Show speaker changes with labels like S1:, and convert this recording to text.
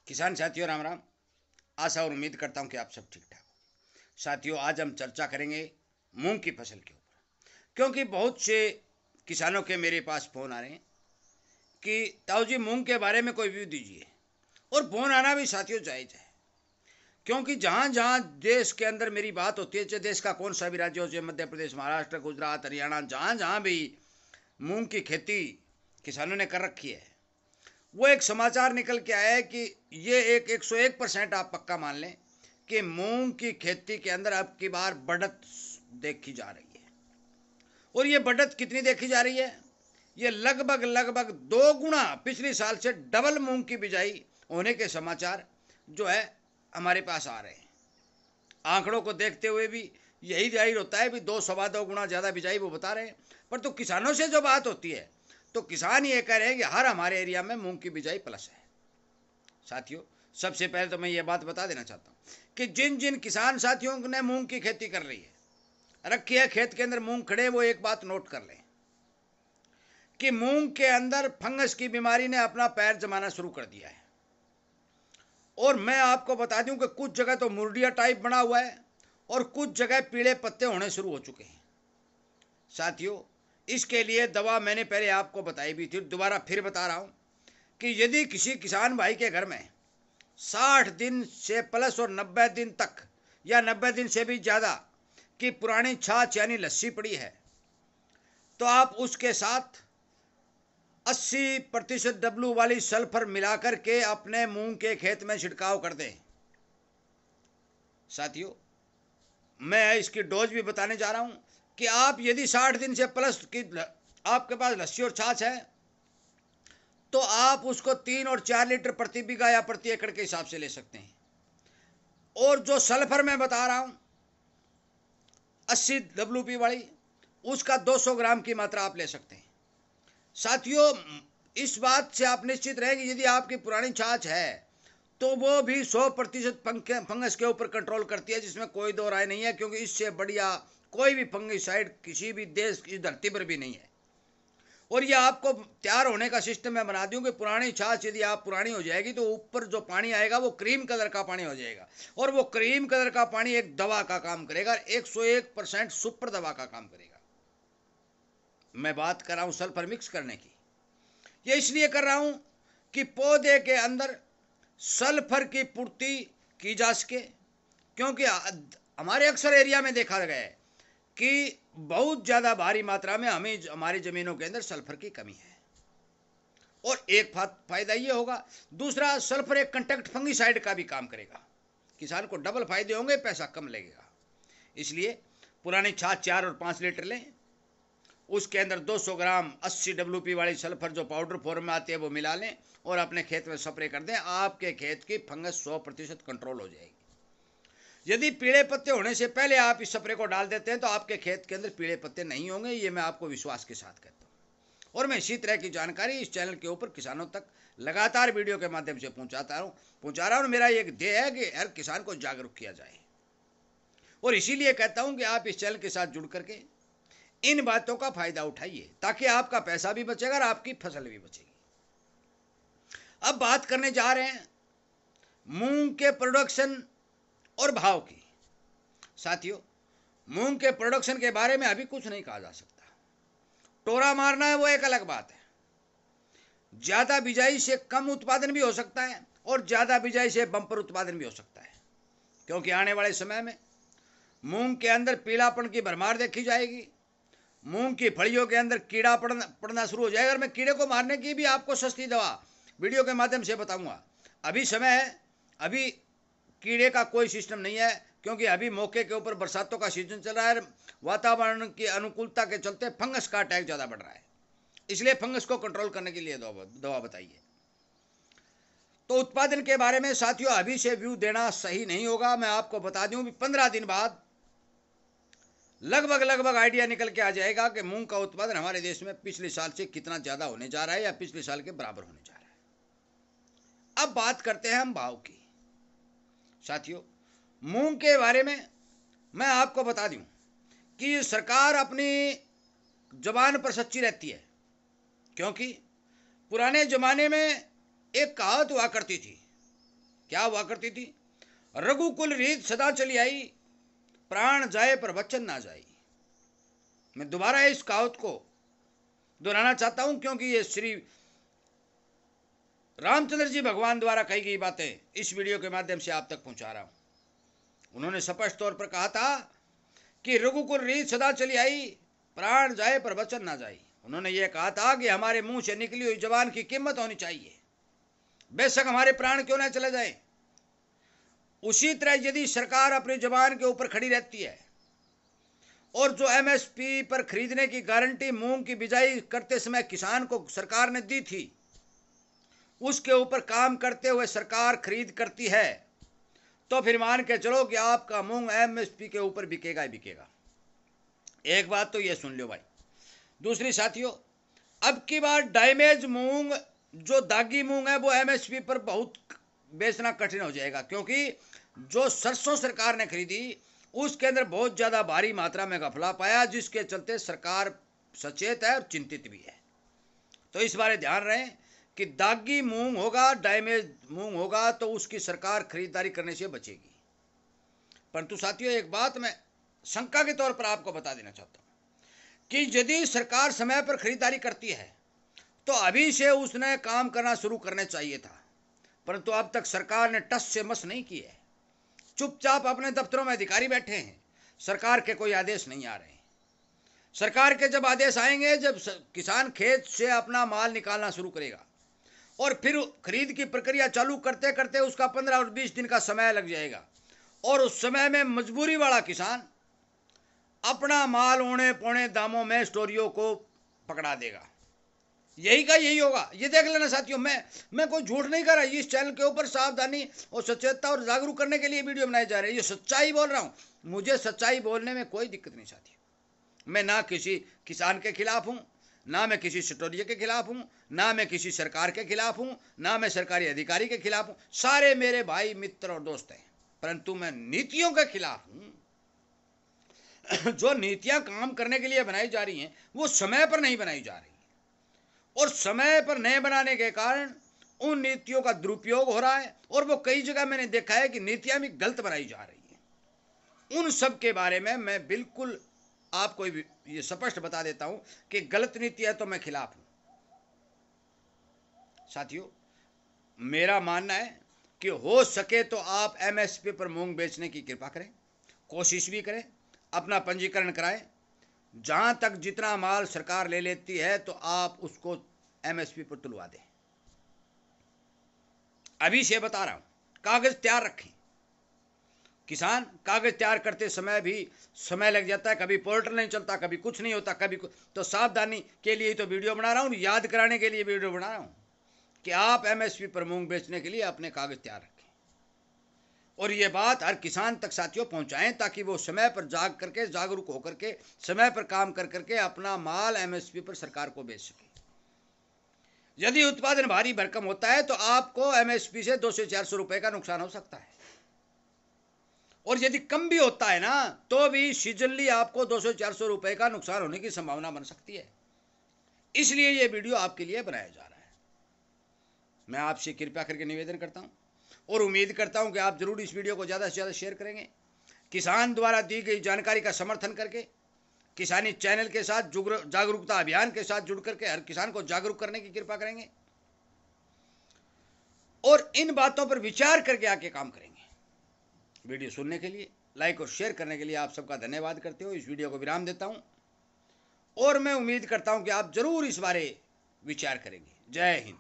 S1: किसान साथियों राम राम। आशा और उम्मीद करता हूं कि आप सब ठीक ठाक हो। साथियों, आज हम चर्चा करेंगे मूंग की फसल के ऊपर, क्योंकि बहुत से किसानों के मेरे पास फ़ोन आ रहे हैं कि ताऊ जी मूंग के बारे में कोई व्यू दीजिए। और फ़ोन आना भी साथियों जायज़ है, क्योंकि जहाँ जहाँ देश के अंदर मेरी बात होती है, चाहे देश का कौन सा भी राज्य हो, चाहे मध्य प्रदेश, महाराष्ट्र, गुजरात, हरियाणा, जहाँ जहाँ भी मूंग की खेती किसानों ने कर रखी है, वो एक समाचार निकल के आया है कि ये एक 101% आप पक्का मान लें कि मूंग की खेती के अंदर अब की बार बढ़त देखी जा रही है। और ये बढ़त कितनी देखी जा रही है? ये लगभग लगभग 2 गुना पिछले साल से डबल मूंग की बिजाई होने के समाचार जो है हमारे पास आ रहे हैं। आंकड़ों को देखते हुए भी यही जाहिर होता है भी 2 सवा 2 गुना ज़्यादा बिजाई वो बता रहे हैं। पर तो किसानों से जो बात होती है तो किसान ये कह रहे हैं कि हर हमारे एरिया में मूंग की बिजाई प्लस है। साथियों, सबसे पहले तो मैं ये बात बता देना चाहता हूँ कि जिन जिन किसान साथियों ने मूंग की खेती कर रही है, रखी है खेत के अंदर मूंग खड़े, वो एक बात नोट कर लें कि मूंग के अंदर फंगस की बीमारी ने अपना पैर जमाना शुरू कर दिया है। और मैं आपको बता दूं कि कुछ जगह तो मुर्डिया टाइप बना हुआ है और कुछ जगह पीले पत्ते होने शुरू हो चुके हैं। साथियों, इसके लिए दवा मैंने पहले आपको बताई भी थी, दोबारा फिर बता रहा हूं कि यदि किसी किसान भाई के घर में 60 दिन से प्लस और 90 दिन तक या 90 दिन से भी ज़्यादा की पुरानी छाछ यानी लस्सी पड़ी है, तो आप उसके साथ 80% डब्लू वाली सल्फर मिलाकर के अपने मूंग के खेत में छिड़काव कर दें। साथियों, मैं इसकी डोज भी बताने जा रहा हूं कि आप यदि 60 दिन से प्लस की आपके पास लस्सी और छाछ है तो आप उसको 3 और 4 लीटर प्रति बीघा या प्रति एकड़ के हिसाब से ले सकते हैं। और जो सल्फर मैं बता रहा हूं 80 WP वाली, उसका 200 ग्राम की मात्रा आप ले सकते हैं। साथियों, इस बात से आप निश्चित रहे कि यदि आपकी पुरानी छाछ है तो वो भी 100% फंगस के ऊपर कंट्रोल करती है, जिसमें कोई दो राय नहीं है, क्योंकि इससे बढ़िया कोई भी फंगिसाइड किसी भी देश की धरती पर भी नहीं है। और ये आपको तैयार होने का सिस्टम मैं बना दूं कि पुरानी छाछ यदि आप पुरानी हो जाएगी तो ऊपर जो पानी आएगा वो क्रीम कलर का पानी हो जाएगा, और वो क्रीम कलर का पानी एक दवा का काम करेगा, 101% सुपर दवा का काम करेगा। मैं बात कर रहा हूं सल्फर मिक्स करने की। ये इसलिए कर रहा हूं कि पौधे के अंदर सल्फर की पूर्ति की जा सके, क्योंकि हमारे अक्सर एरिया में देखा गया है कि बहुत ज़्यादा भारी मात्रा में हमें हमारी ज़मीनों के अंदर सल्फर की कमी है। और एक फायदा ये होगा, दूसरा सल्फर एक कंटेक्ट फंगिसाइड का भी काम करेगा, किसान को डबल फायदे होंगे, पैसा कम लगेगा। इसलिए पुरानी छाछ 4 और 5 लीटर लें, उसके अंदर 200 ग्राम 80 WP वाली सल्फर जो पाउडर फॉर्म में आती है वो मिला लें और अपने खेत में स्प्रे कर दें। आपके खेत की फंगस 100% कंट्रोल हो जाएगी। यदि पीले पत्ते होने से पहले आप इस स्प्रे को डाल देते हैं तो आपके खेत के अंदर पीले पत्ते नहीं होंगे, ये मैं आपको विश्वास के साथ कहता हूँ। और मैं इसी तरह की जानकारी इस चैनल के ऊपर किसानों तक लगातार वीडियो के माध्यम से पहुँचा रहा हूँ। मेरा एक ध्येय है कि हर किसान को जागरूक किया जाए, और इसीलिए कहता हूँ कि आप इस चैनल के साथ जुड़ करके इन बातों का फायदा उठाइए, ताकि आपका पैसा भी बचेगा और आपकी फसल भी बचेगी। अब बात करने जा रहे हैं मूंग के प्रोडक्शन और भाव की। साथियों, मूंग के प्रोडक्शन के बारे में अभी कुछ नहीं कहा जा सकता। टोरा मारना है वो एक अलग बात है। ज्यादा बिजाई से कम उत्पादन भी हो सकता है और ज्यादा बिजाई से बम्पर उत्पादन भी हो सकता है, क्योंकि आने वाले समय में मूंग के अंदर पीलापन की भरमार देखी जाएगी। मूंग की फलियों के अंदर कीड़ा पड़ना शुरू हो जाएगा, और मैं कीड़े को मारने की भी आपको सस्ती दवा वीडियो के माध्यम से बताऊंगा। अभी समय है, अभी कीड़े का कोई सिस्टम नहीं है, क्योंकि अभी मौके के ऊपर बरसातों का सीजन चल रहा है, वातावरण की अनुकूलता के चलते फंगस का अटैक ज़्यादा बढ़ रहा है। इसलिए फंगस को कंट्रोल करने के लिए दवा बताइए। तो उत्पादन के बारे में साथियों अभी से व्यू देना सही नहीं होगा। मैं आपको बता दूं भी 15 दिन बाद लगभग लगभग आइडिया निकल के आ जाएगा कि मूंग का उत्पादन हमारे देश में पिछले साल से कितना ज़्यादा होने जा रहा है या पिछले साल के बराबर होने जा रहा है। अब बात करते हैं हम भाव की। साथियों, मूंग के बारे में मैं आपको बता दूं कि सरकार अपनी जबान पर सच्ची रहती है, क्योंकि पुराने ज़माने में एक कहावत हुआ करती थी क्या हुआ करती थी? रघुकुल रीत सदा चली आई, प्राण जाए पर वचन ना जाए। मैं दोबारा इस कहावत को दोहराना चाहता हूं, क्योंकि ये श्री रामचंद्र जी भगवान द्वारा कही गई बातें इस वीडियो के माध्यम से आप तक पहुंचा रहा हूं। उन्होंने स्पष्ट तौर पर कहा था कि रघुकुल रीत सदा चली आई, प्राण जाए पर वचन ना जाए। उन्होंने ये कहा था कि हमारे मुंह से निकली हुई जबान की कीमत होनी चाहिए, बेशक हमारे प्राण क्यों ना चले जाए। उसी तरह यदि सरकार अपनी जबान के ऊपर खड़ी रहती है और जो एमएसपी पर खरीदने की गारंटी मूंग की बिजाई करते समय किसान को सरकार ने दी थी, उसके ऊपर काम करते हुए सरकार खरीद करती है, तो फिर मान के चलो कि आपका मूंग एमएसपी के ऊपर बिकेगा ही बिकेगा। एक बात तो ये सुन लो भाई। दूसरी साथियों, अब की बार डैमेज मूंग, जो दागी मूंग है, वो एमएसपी पर बहुत बेचना कठिन हो जाएगा, क्योंकि जो सरसों सरकार ने खरीदी उसके अंदर बहुत ज्यादा भारी मात्रा में घपला पाया, जिसके चलते सरकार सचेत है और चिंतित भी है। तो इस बारे ध्यान रहे कि दागी मूंग होगा, डैमेज मूंग होगा, तो उसकी सरकार खरीदारी करने से बचेगी। परंतु साथियों, एक बात मैं शंका के तौर पर आपको बता देना चाहता हूं कि यदि सरकार समय पर खरीदारी करती है तो अभी से उसने काम करना शुरू करना चाहिए था, परंतु अब तक सरकार ने टस से मस नहीं की है। चुपचाप अपने दफ्तरों में अधिकारी बैठे हैं, सरकार के कोई आदेश नहीं आ रहे हैं। सरकार के जब आदेश आएंगे, जब किसान खेत से अपना माल निकालना शुरू करेगा और फिर खरीद की प्रक्रिया चालू करते करते उसका 15 और 20 दिन का समय लग जाएगा, और उस समय में मजबूरी वाला किसान अपना माल औने पौने दामों में स्टोरियों को पकड़ा देगा। यही का यही होगा। ये देख लेना साथियों, मैं कोई झूठ नहीं कर रहा। इस चैनल के ऊपर सावधानी और सचेतता और जागरूक करने के लिए वीडियो बनाए जा रहे हैं। ये सच्चाई बोल रहा हूं। मुझे सच्चाई बोलने में कोई दिक्कत नहीं साथियों। मैं ना किसी किसान के खिलाफ हूं, ना मैं किसी स्टोरिये के खिलाफ हूं, ना मैं किसी सरकार के खिलाफ हूं, ना मैं सरकारी अधिकारी के खिलाफ हूं। सारे मेरे भाई मित्र और दोस्त हैं, परंतु मैं नीतियों के खिलाफ हूं। जो नीतियां काम करने के लिए बनाई जा रही हैं वो समय पर नहीं बनाई जा रही, और समय पर नहीं बनाने के कारण उन नीतियों का दुरुपयोग हो रहा है, और वो कई जगह मैंने देखा है कि नीतियां भी गलत बनाई जा रही हैं। उन सब के बारे में मैं बिल्कुल आपको ये स्पष्ट बता देता हूं कि गलत नीति है तो मैं खिलाफ हूं। साथियों, मेरा मानना है कि हो सके तो आप एमएसपी पर मूंग बेचने की कृपा करें, कोशिश भी करें, अपना पंजीकरण कराएं। जहां तक जितना माल सरकार ले लेती है तो आप उसको एमएसपी पर तुलवा दें। अभी से बता रहा हूं, कागज तैयार रखें। किसान कागज तैयार करते समय भी समय लग जाता है, कभी पोर्टल नहीं चलता, कभी कुछ नहीं होता, कभी तो सावधानी के लिए तो वीडियो बना रहा हूं, याद कराने के लिए वीडियो बना रहा हूं कि आप एमएसपी पर मूंग बेचने के लिए अपने कागज तैयार रखें, और ये बात हर किसान तक साथियों पहुंचाएं, ताकि वो समय पर जाग करके, जागरूक होकर के, समय पर काम कर करके अपना माल एमएसपी पर सरकार को बेच सके। यदि उत्पादन भारी भरकम होता है तो आपको एमएसपी से 200 से 400 रुपए का नुकसान हो सकता है, और यदि कम भी होता है ना तो भी सीजनली आपको 200 से 400 रुपए का नुकसान होने की संभावना बन सकती है। इसलिए ये वीडियो आपके लिए बनाया जा रहा है। मैं आपसे कृपया करके निवेदन करता हूं और उम्मीद करता हूं कि आप जरूर इस वीडियो को ज़्यादा से ज़्यादा शेयर करेंगे। किसान द्वारा दी गई जानकारी का समर्थन करके किसानी चैनल के साथ जागरूकता अभियान के साथ जुड़ करके हर किसान को जागरूक करने की कृपा करेंगे, और इन बातों पर विचार करके आके काम करेंगे। वीडियो सुनने के लिए, लाइक और शेयर करने के लिए आप सबका धन्यवाद करते हुए इस वीडियो को विराम देता हूं, और मैं उम्मीद करता हूं कि आप जरूर इस बारे विचार करेंगे। जय हिंद।